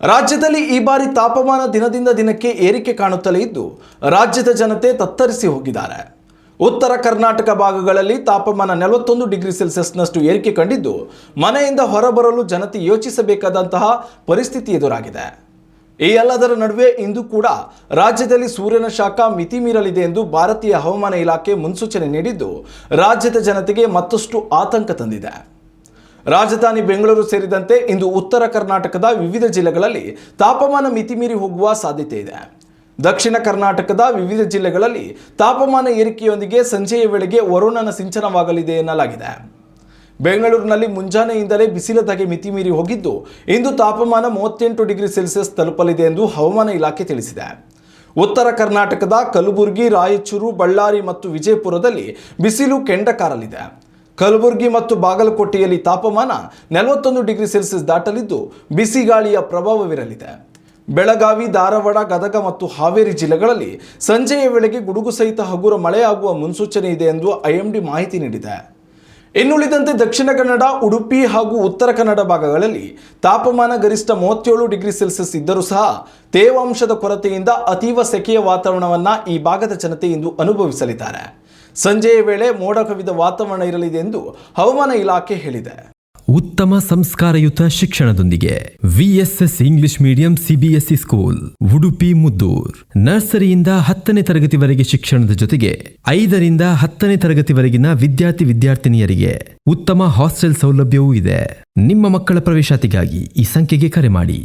ರಾಜ್ಯದಲ್ಲಿ ಈ ಬಾರಿ ತಾಪಮಾನ ದಿನದಿಂದ ದಿನಕ್ಕೆ ಏರಿಕೆ ಕಾಣುತ್ತಲೇ ಇದ್ದು ರಾಜ್ಯದ ಜನತೆ ತತ್ತರಿಸಿ ಹೋಗಿದ್ದಾರೆ. ಉತ್ತರ ಕರ್ನಾಟಕ ಭಾಗಗಳಲ್ಲಿ ತಾಪಮಾನ 41 ಡಿಗ್ರಿ ಸೆಲ್ಸಿಯಸ್ನಷ್ಟು ಏರಿಕೆ ಕಂಡಿದ್ದು ಮನೆಯಿಂದ ಹೊರಬರಲು ಜನತೆ ಯೋಚಿಸಬೇಕಾದಂತಹ ಪರಿಸ್ಥಿತಿ ಎದುರಾಗಿದೆ. ಈ ಎಲ್ಲದರ ನಡುವೆ ಇಂದು ಕೂಡ ರಾಜ್ಯದಲ್ಲಿ ಸೂರ್ಯನ ಶಾಖ ಮಿತಿ ಮೀರಲಿದೆ ಎಂದು ಭಾರತೀಯ ಹವಾಮಾನ ಇಲಾಖೆ ಮುನ್ಸೂಚನೆ ನೀಡಿದ್ದು ರಾಜ್ಯದ ಜನತೆಗೆ ಮತ್ತಷ್ಟು ಆತಂಕ ತಂದಿದೆ. ರಾಜಧಾನಿ ಬೆಂಗಳೂರು ಸೇರಿದಂತೆ ಇಂದು ಉತ್ತರ ಕರ್ನಾಟಕದ ವಿವಿಧ ಜಿಲ್ಲೆಗಳಲ್ಲಿ ತಾಪಮಾನ ಮಿತಿ ಮೀರಿ ಹೋಗುವ ಸಾಧ್ಯತೆ ಇದೆ. ದಕ್ಷಿಣ ಕರ್ನಾಟಕದ ವಿವಿಧ ಜಿಲ್ಲೆಗಳಲ್ಲಿ ತಾಪಮಾನ ಏರಿಕೆಯೊಂದಿಗೆ ಸಂಜೆಯ ವೇಳೆಗೆ ವರುಣನ ಸಿಂಚನವಾಗಲಿದೆ ಎನ್ನಲಾಗಿದೆ. ಬೆಂಗಳೂರಿನಲ್ಲಿ ಮುಂಜಾನೆಯಿಂದಲೇ ಬಿಸಿಲ ಧಗೆ ಮಿತಿ ಮೀರಿ ಹೋಗಿದ್ದು ಇಂದು ತಾಪಮಾನ 38 ಡಿಗ್ರಿ ಸೆಲ್ಸಿಯಸ್ ತಲುಪಲಿದೆ ಎಂದು ಹವಾಮಾನ ಇಲಾಖೆ ತಿಳಿಸಿದೆ. ಉತ್ತರ ಕರ್ನಾಟಕದ ಕಲಬುರಗಿ, ರಾಯಚೂರು, ಬಳ್ಳಾರಿ ಮತ್ತು ವಿಜಯಪುರದಲ್ಲಿ ಬಿಸಿಲು ಕೆಂಡ ಕಾರಲಿದೆ. ಕಲಬುರಗಿ ಮತ್ತು ಬಾಗಲಕೋಟೆಯಲ್ಲಿ ತಾಪಮಾನ 41 ಡಿಗ್ರಿ ಸೆಲ್ಸಿಯಸ್ ದಾಟಲಿದ್ದು ಬಿಸಿ ಗಾಳಿಯ ಪ್ರಭಾವವಿರಲಿದೆ. ಬೆಳಗಾವಿ, ಧಾರವಾಡ, ಗದಗ ಮತ್ತು ಹಾವೇರಿ ಜಿಲ್ಲೆಗಳಲ್ಲಿ ಸಂಜೆಯ ವೇಳೆಗೆ ಗುಡುಗು ಸಹಿತ ಹಗುರ ಮಳೆಯಾಗುವ ಮುನ್ಸೂಚನೆ ಇದೆ ಎಂದು ಐಎಂಡಿ ಮಾಹಿತಿ ನೀಡಿದೆ. ಇನ್ನುಳಿದಂತೆ ದಕ್ಷಿಣ ಕನ್ನಡ, ಉಡುಪಿ ಹಾಗೂ ಉತ್ತರ ಕನ್ನಡ ಭಾಗಗಳಲ್ಲಿ ತಾಪಮಾನ ಗರಿಷ್ಠ 37 ಡಿಗ್ರಿ ಸೆಲ್ಸಿಯಸ್ ಇದ್ದರೂ ಸಹ ತೇವಾಂಶದ ಕೊರತೆಯಿಂದ ಅತೀವ ಸೆಕೆಯ ವಾತಾವರಣವನ್ನು ಈ ಭಾಗದ ಜನತೆ ಇಂದು ಅನುಭವಿಸಲಿದ್ದಾರೆ. ಸಂಜೆಯ ವೇಳೆ ಮೋಡ ಕವಿದ ವಾತಾವರಣ ಇರಲಿದೆ ಎಂದು ಹವಾಮಾನ ಇಲಾಖೆ ಹೇಳಿದೆ. ಉತ್ತಮ ಸಂಸ್ಕಾರಯುತ ಶಿಕ್ಷಣದೊಂದಿಗೆ VSS English medium CBSE school Udupi Muddur. ನರ್ಸರಿಯಿಂದ 10ನೇ ತರಗತಿವರೆಗೆ ಶಿಕ್ಷಣದ ಜೊತೆಗೆ 5ರಿಂದ 10ನೇ ತರಗತಿವರೆಗಿನ ವಿದ್ಯಾರ್ಥಿನಿಯರಿಗೆ ಉತ್ತಮ ಹಾಸ್ಟೆಲ್ ಸೌಲಭ್ಯವೂ ಇದೆ. ನಿಮ್ಮ ಮಕ್ಕಳ ಪ್ರವೇಶಾತಿಗಾಗಿ ಈ ಸಂಖ್ಯೆಗೆ ಕರೆ ಮಾಡಿ.